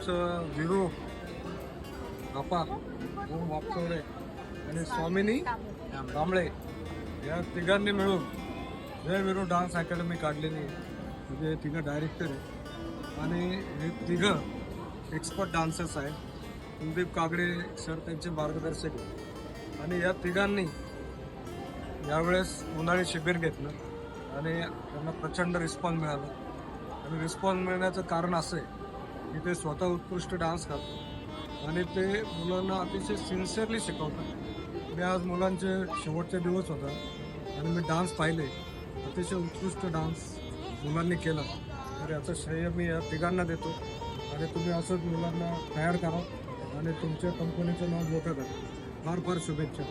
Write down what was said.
विरू आपा ओम वापसवडे आणि स्वामिनी कांबळे या तिघांनी मिळून जय विरू डान्स अकॅडमी काढलेली आहे. म्हणजे तिघं डायरेक्टर आहे आणि हे तिघं एक्सपर्ट डान्सर्स आहेत. कुलदीप कागडे सर त्यांचे मार्गदर्शक आहे आणि या तिघांनी यावेळेस उन्हाळी शिबिर घेतलं आणि त्यांना प्रचंड रिस्पॉन्स मिळाला. आणि रिस्पॉन्स मिळण्याचं कारण असं आहे की ते स्वतः उत्कृष्ट डान्स करतात आणि ते मुलांना अतिशय सिन्सिअरली शिकवतात. मी आज मुलांचे शेवटचे दिवस होता आणि मी डान्स पाहिले, अतिशय उत्कृष्ट डान्स मुलांनी केला. तर याचं श्रेय मी या तिघांना देतो आणि तुम्ही असंच मुलांना तयार करा आणि तुमच्या कंपनीचं नाव मोठं करा. फार फार शुभेच्छा.